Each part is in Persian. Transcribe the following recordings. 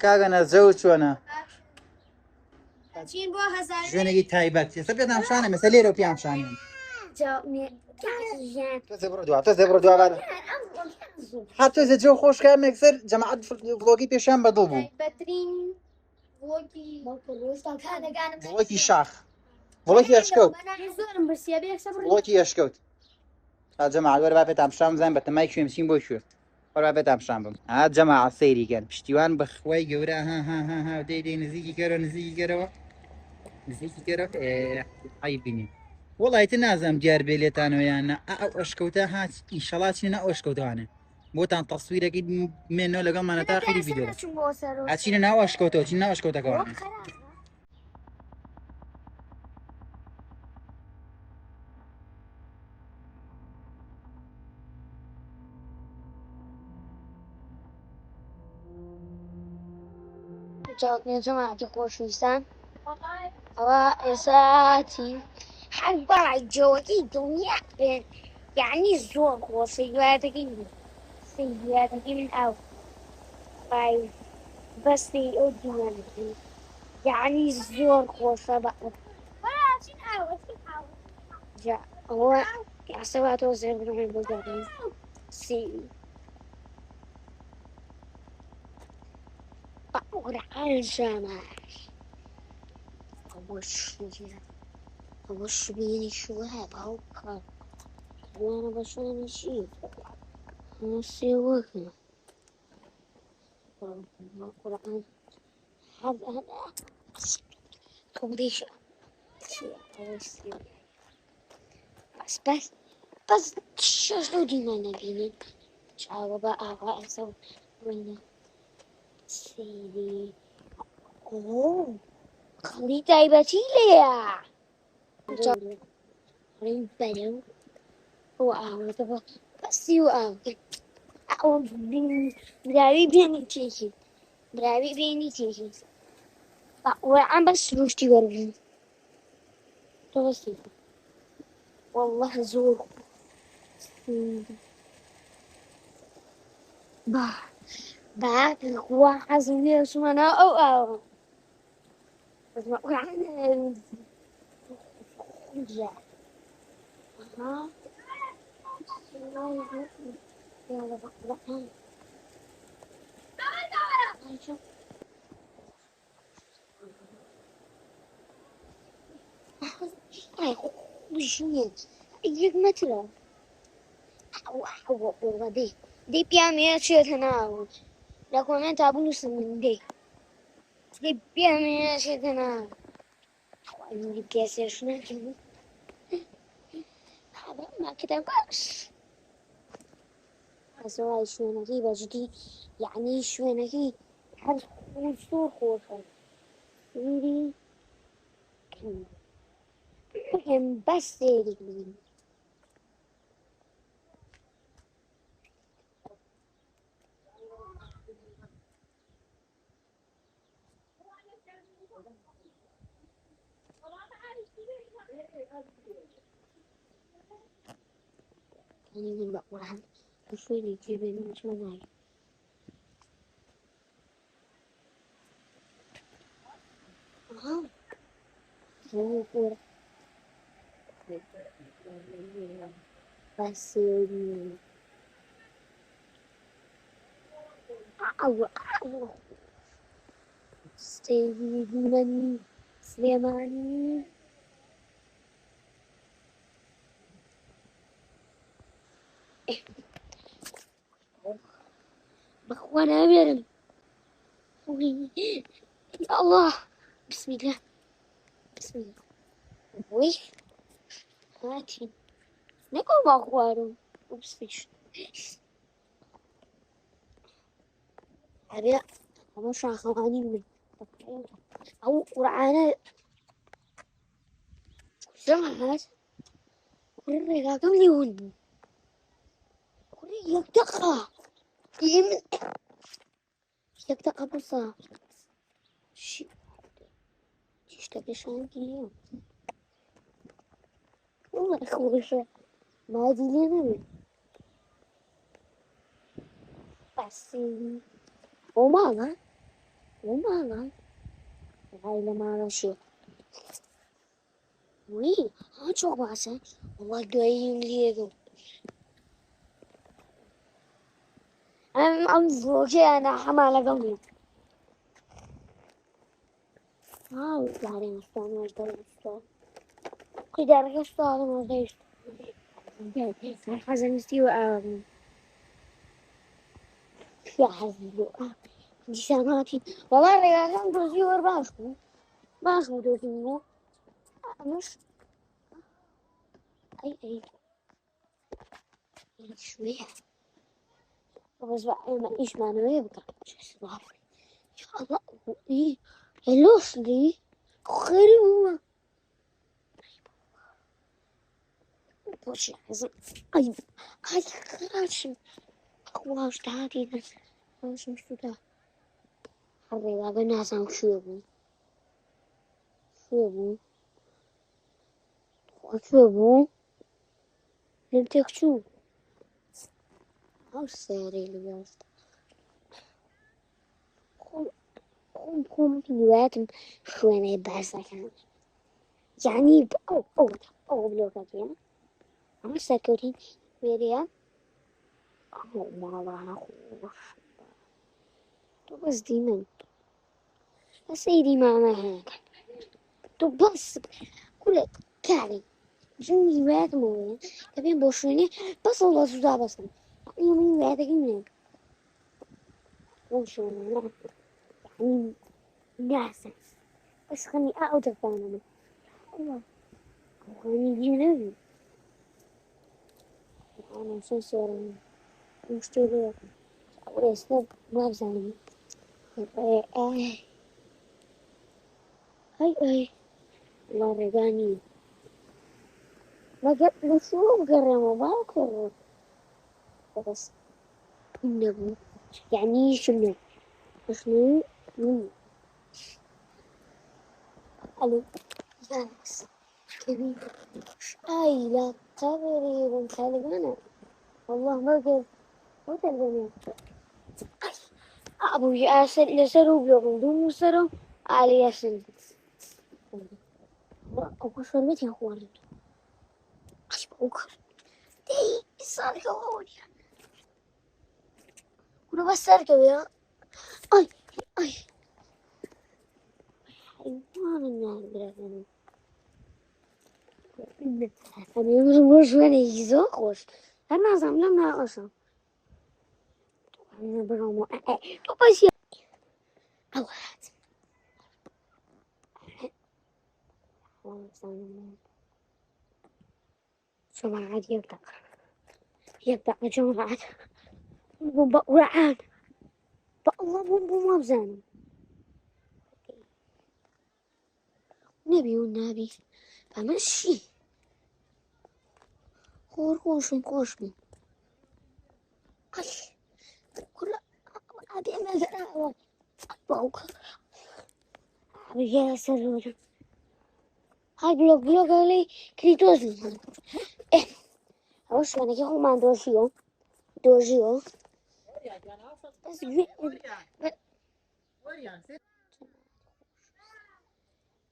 کاگەنە زەوت چۆنە چین بۆ هەزار ژوێنێکی تایبەت ئێستا پێت هەمشانە مەسە لێرە و پێ هەمشانێن تۆزێ بڕۆ دوا تۆزێ بڕۆ دوا بارە هەر تۆزێ جێ خۆش کامێک سەر جەماعەت ڤڵۆگی پێشیان بەدڵ بوو بەترین ڤڵۆگی شاخ ڤڵۆگی ئەشکەوت زۆرم برسیە بێ ڤڵۆگی ئەشکەوت جەماعەت وەرە با پێت هەمشام بزانین بە تەمای کوێمسین بۆ کوێ وەرە با پێت هەمشام بم جەماعەت سەیریکەن پشتیوان بەخوای گەورە ها دەی دەی نزیکی گەرە نزیکی گەرەوە نزیکی گەرە ئای بینی وڵایتە نازانم دیار بێ لێتانەوە یانە ئەو ئەشکەوتە هاچ ئیشەڵاتی نە ئەو ئەشکەوتوانێ بۆتان تەسویرەکەی مێنەوە لەگەڵمانە تاخیری ڤیدیۆ ئەچینە ناو ئەشکەوتەوە چین ناو ئەشکەوتەکەوە جماعەتی خۆشویستان ئەوە ئێساتی هەر بەڵای جەوەکی دڵنیا بێن یعنی زۆر خۆش سەیارەتەکەی سەیارەتەکەی من ئەو بەستی ئەو دیوانەکەی یعنی زۆر خۆشە بە جا ئەوە یاسەواتەوە زێر بنەوەی بۆ گەڕین سیوی قورعان شاماش ئەوە شوێنی شوهە باوکە وانە بە شوێنی چی سێوەکە قورعان خودیش بس شش دو دیمان نبینید چاوە بە ئاوا ئەسە وێنە سیدی خەڵی تایبەتی لێیە ڕێی بەرەو ئەو ئاوەتە بە بەسی و ئەو براوی بێنی تێکی براوی بێنی تێکی وەعام بەس سروشتی وەربوو تۆ بەسی والله زۆر بعد هو حزني شو انا او بس ما جا ها يلا بقى وشنو يجيك متر هو دي بيعمل شيء هنا لكن انت ابو من دي بيعمل شيء هنا اللي كيسر شنو هذا ما كده بس أسوأ شوينكي بجدي يعني شوينكي هر خوشو خوشن ويري كم بس ديري يعني من بقولها شوي يجيبني مش مناي هو كورة بس أو سليماني سليماني بخوانا بيرم يا الله بسم الله بسم الله وي هاتي نقول بخوارو وبسفيش أبي أنا شاخواني من أو قرآن زمان ورينا كم يهون ورينا يكتقى يمن يكتقى بصا شي تشتكي شان كيلو والله خوشة ما دي لنا بس وماما وماڵە وای لە ماڵەشێ وی چۆ باسە وڵای دواییم لێگەڵ ئەم ڤڵۆگیانە هەما لەگەڵ دارێنستان دەستا قیدارەکە سوڵم دەیشت حەزەنستی و ئاوم حەزی دیساناتی وەڵا ڕێگاکەم دۆزی وەر باش بوو دۆزینەوە ئەمەش ئەی شوێیە بەس ئێمە ئیشمانەوەی بکەم هێلۆسلی خەری بووە بۆچی حەزم ئەی خراشم خواش دادیدن خۆشم شودا هەر ڕێگاکە نازانم کوێ بوو کوێ بوو لێم تێک چوو ئەو سێرەی لەگەڵ خۆم هیوایەتم شوێنەی بارزەکان یعنی ئەو بلۆکەکەیە ئەمە سەرکەوتین وێرەیە ئەو ماڵانە خۆش تۆ بەسدی من بەسەیری مامە هەیە تۆ بەس کورە کاری ژن هیوایەتمەوەیە کە پێم بۆ شوێنێ بەسەڵ بە سودا بەسم ئەمە هیوایەتەکەی منێ بۆ شوێنە ناسە بەس خەمی ئەو دەفانەمە خەمی دی نەبی ئەمە چەند سێرم شتێ لێ ئێستا وابزانم ئەی وڵا ڕێگا نییە مەگەر لە شوۆ بگەڕێمەوە باوکەڕێ بەس نەبوو یعنی هیچم نێ بەشنەوەی نییە ئەلو یانس کەبی ئای لا قەبرێ تالبانە والله مەگەر بۆ تەلبانە ئابووی ئاسەر لەسەر و بێڵم دوو سەرە و ئالیەسن ئەو شەربەتی خواردن ئەو کرد دەی ساڵێکەوە نیە کورە بەس سەرکەوێ ئەی حیوانە ناگرەکەن ئەمێ بۆ شوێنێکی زۆر خۆش هەر نازانم لەم ناقەشە بڕۆمەوە تۆ بەسی ئەو هات جەماعەت یەک دەقە جەماعەت بووم بە قورعان بە ئەڵڵا بووم وابزانم نەبی و نابی ئەمە چی خۆشم خۆش بوو کورە ئابێ مەگەراوە باوکە ئابێ سەرۆرم های بلۆگە لەی کریتۆزم ئەوە شوێنەکە خۆمان دۆژیەوە بەس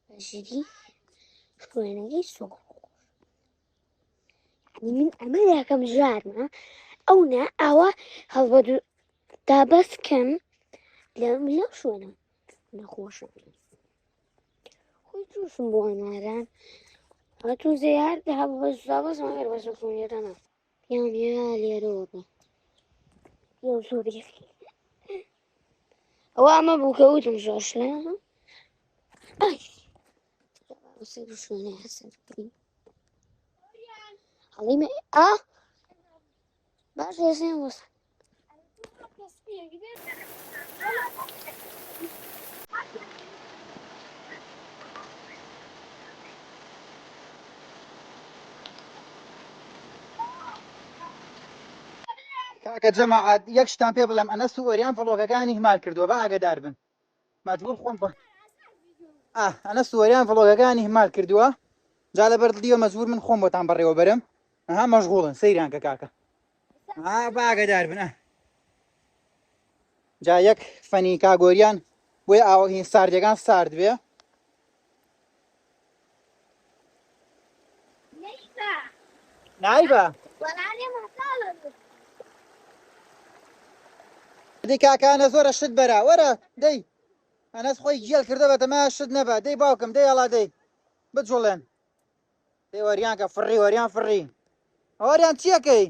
بەژری شوێنەکەی سۆ من ئەمە یاکەم ژارمە ئەو نا ئاوا هەڵبە دابەس بکەم لەو شوێنە نەخۆشە خۆی تووشم بۆ ناران هەتوو زیار بەس مەگەر بەس خۆنیێرەنە پیان لێرەوە بە یو زۆری ئەوە ئەمە بوو کە وتم زۆش لە سەر شوێنە هەسەرکردی هەڵیمە باش هێزێن وەسە کاکە جەماعەت یەک شتان پێ بڵێم ئەنە سووەریان ڤڵۆگەکانی هەمال کردووە بە ئاگادار بن مەجبوور خۆم بە ئەنە سووەریان ڤڵۆگەکانی هەمال کردووە جا لەبەر دڵیوە مەجبور من خۆم بۆتان بەڕێوە بەرم ئەها مەشغوڵن سەیریان کە کاکە بە ئاگادار بن جا یەک فەنی کاگۆریان بۆی ئاوە هین ساردەکان سارد بێ نایبە دەی کاکانە زۆرە شت بەرە وەرە دەی ئەنەس خۆی گێل کردە بەتەما شت نەبە دەی باوکم دەی هەڵا دەی بجوڵێن دەی وەریان کە فڕی وەریان فڕی وەریان چیەکەی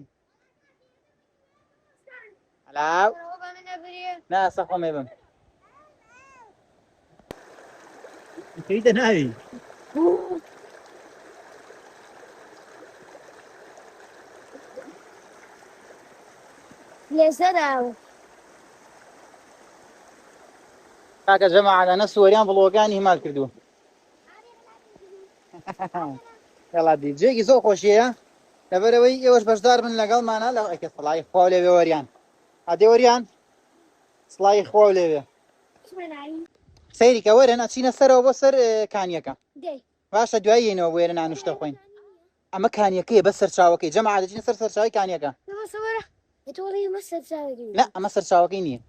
هەلاو ناسە خۆمێ بم کەیتە ناوی لێزەراوە کاکە جەماعەتە سووەریان بڵۆگانی هیمال کردووە هێڵا دی جێگی زۆر خۆشیەیە لەبەرەوەی ئێوەش بەشدار بن لەگەڵمانە لە ئەکە سڵای خوا لێوێ وەریان ئادێ وەریان سڵای خوا لێوێ سەیریکە وەرن ئەچینە سەرەوە بۆ سەر کانیەکە باشە دوایینەوە وێرە نانوشتە خۆین ئەمە کانیەکەیە بە سەرچاوەکەی جەماعەت دەچینە سەر سەرچاوی کانیەکە لا ئەمە سەرچاوەکەی نییە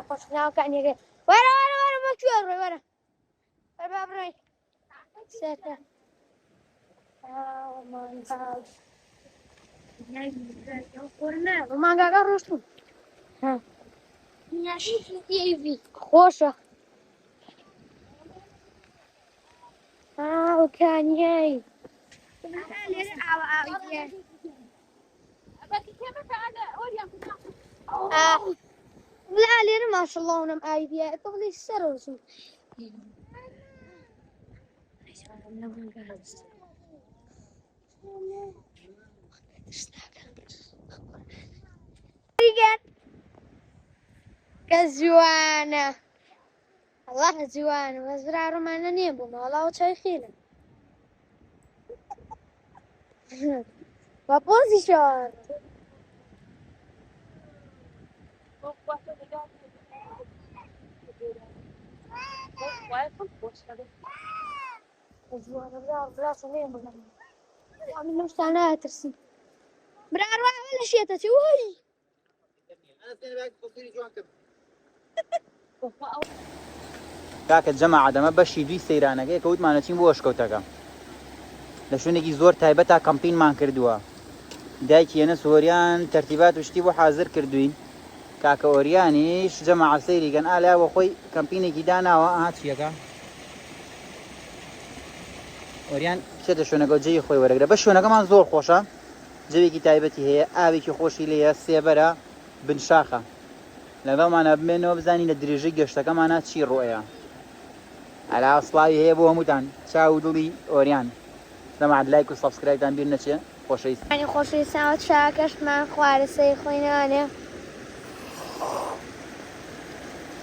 خۆشناوکانیەکە وەرە وەرە وەرە بە کوێڕێ وەرە وەرە بڕۆی سەرکە مانگاکە ڕۆشتوم خۆشە ئاوکانیەی لا لێرە ماشەڵڵاونم ئاوی بیە بڵی سەرۆزم کە جوانە الله جوانە بەزرا ڕۆمانە نییە بووم هەڵاو چای خێنە بە پۆزی شار من شتانە ئەترسی برا لە شێتەچی وی کاکە جەماعەت ئەمە بەشی دوی سەیرانەکەی کە وتمانەچین بۆ شکەوتەکە لە شوێنێکی زۆر تایبەت تا کەمپینمان کردووە دایکی ئێنە سوۆریان تەرتیبات وشتی بۆ حازر کردوین کاکە ئۆریانیش جەماعەت سەیریکەن ئالیا خۆی کەمپینێکی داناوە ئاها چیەکە ئۆریان چێتە شوێنەکە جێی خۆی وەرەگرە بە شوێنەکەمان زۆر خۆشە جەوێکی تایبەتی هەیە ئاوێکی خۆشی لێیە سێبەرە بنشاخە لەگەڵمانە بمێنەوە بزانین لە درێژەی گەشتەکەمانە چی ڕۆیە ئەلا سڵاوی هەیە بۆ هەمووتان چاو دڵی ئۆریان جەماعەت لایک و سەبسکرایبتان بیر نەچێ خۆشەویست خۆشەویستان چاکەشمان خوارە سەی خۆینانێ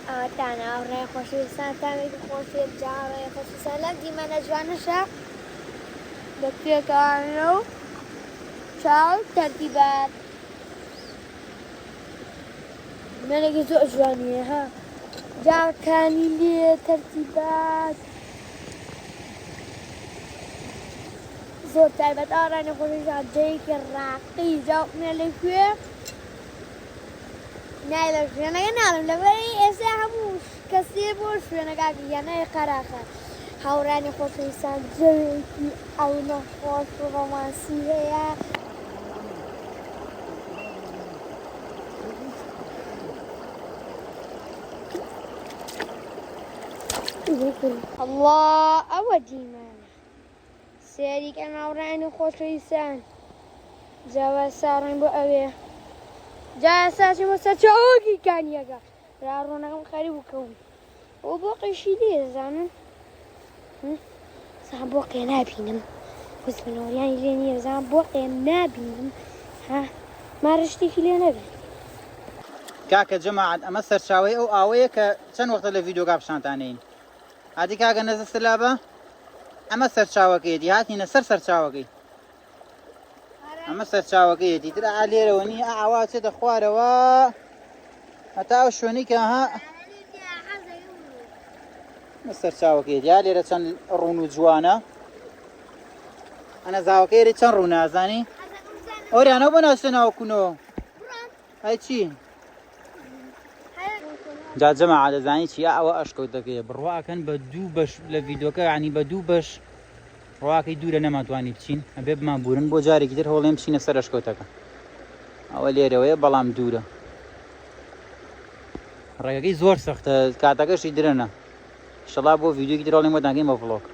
ئەوەتان ئاوڕێ خۆشەویستان تامێکی خۆشی جاڕێ خۆشیستان لەم دیمەنە جوانەشە بەکوێکانە و چاو تەرتیبات دیمەنێکی زۆر جوانیە ها جاکانی لێ تەرتیبات زۆر تایبەت ئاڕانی خۆشیستان جەیەکی ڕاقی جاوبنە لەکوێ نای لە شوێنەکە ناڵم لەبەری ئێستا هەموو کەسێ بۆ شوێنەکەی یانای قەراخە هاوڕانی خۆشەویستان جەوێکی ئەو نەخۆش و ڕۆمانسی هەیە الله ئەوە دیمانە سێریکە هاوڕانی خۆشەویستان جاوا ساڕێن بۆ ئەوێ جا ساچی بۆ سەر چاوەکی کانیەکە را ڕۆنەکەم خەری بکەون ئەو بۆ قەشی دێزانن زان بۆ قێ نابینم وزمنەوەیانی لێ نییە زان بۆ قێ نابینم ها ماڕشتێکی لێ نەبێت کاکە جەماعەت ئەمە سەرچاوی ئەو ئاوەیە کە چەند وەختە لە ڤیدۆگا پیشانتانەین ئادی کاکە نەزە سلابە ئەمە سەرچاوەکەیەتی هاتینە سەر سەرچاوەکەی ئەمە سەرچاوەکەیەتی تر لێرەوە نی ئاوا چێتە خوارەوە هەتا ئەو شوێنی کە ها سەرچاوەکەیەتی یا لێرە چەند ڕوون و جوانە ئەنە زاوەکەیری چەند ڕوو نازانی ئۆریانەوە بۆ ناچتە ناوکوونەوە هەی چی جا جەماعە دەزانی چیە ئەوە ئەشکەوتەکەیە بڕواکەن بە دوو بەش لە ڤیدۆکە عنی بە دوو بەش ڕواکەی دوورە نەماتوانی بچین ئەبێ بمان بورن بۆ جارێکی تر هەوڵێم بچینە سەر ئەشکەوتەکە ئەوە لێرەوەیە بەڵام دوورە ڕێگەکەی زۆر سەختە کاتەکەشی درەنە شەڵا بۆ ڤیدیۆکی تر هەوڵێم وەدانکەین بە ڤڵۆگ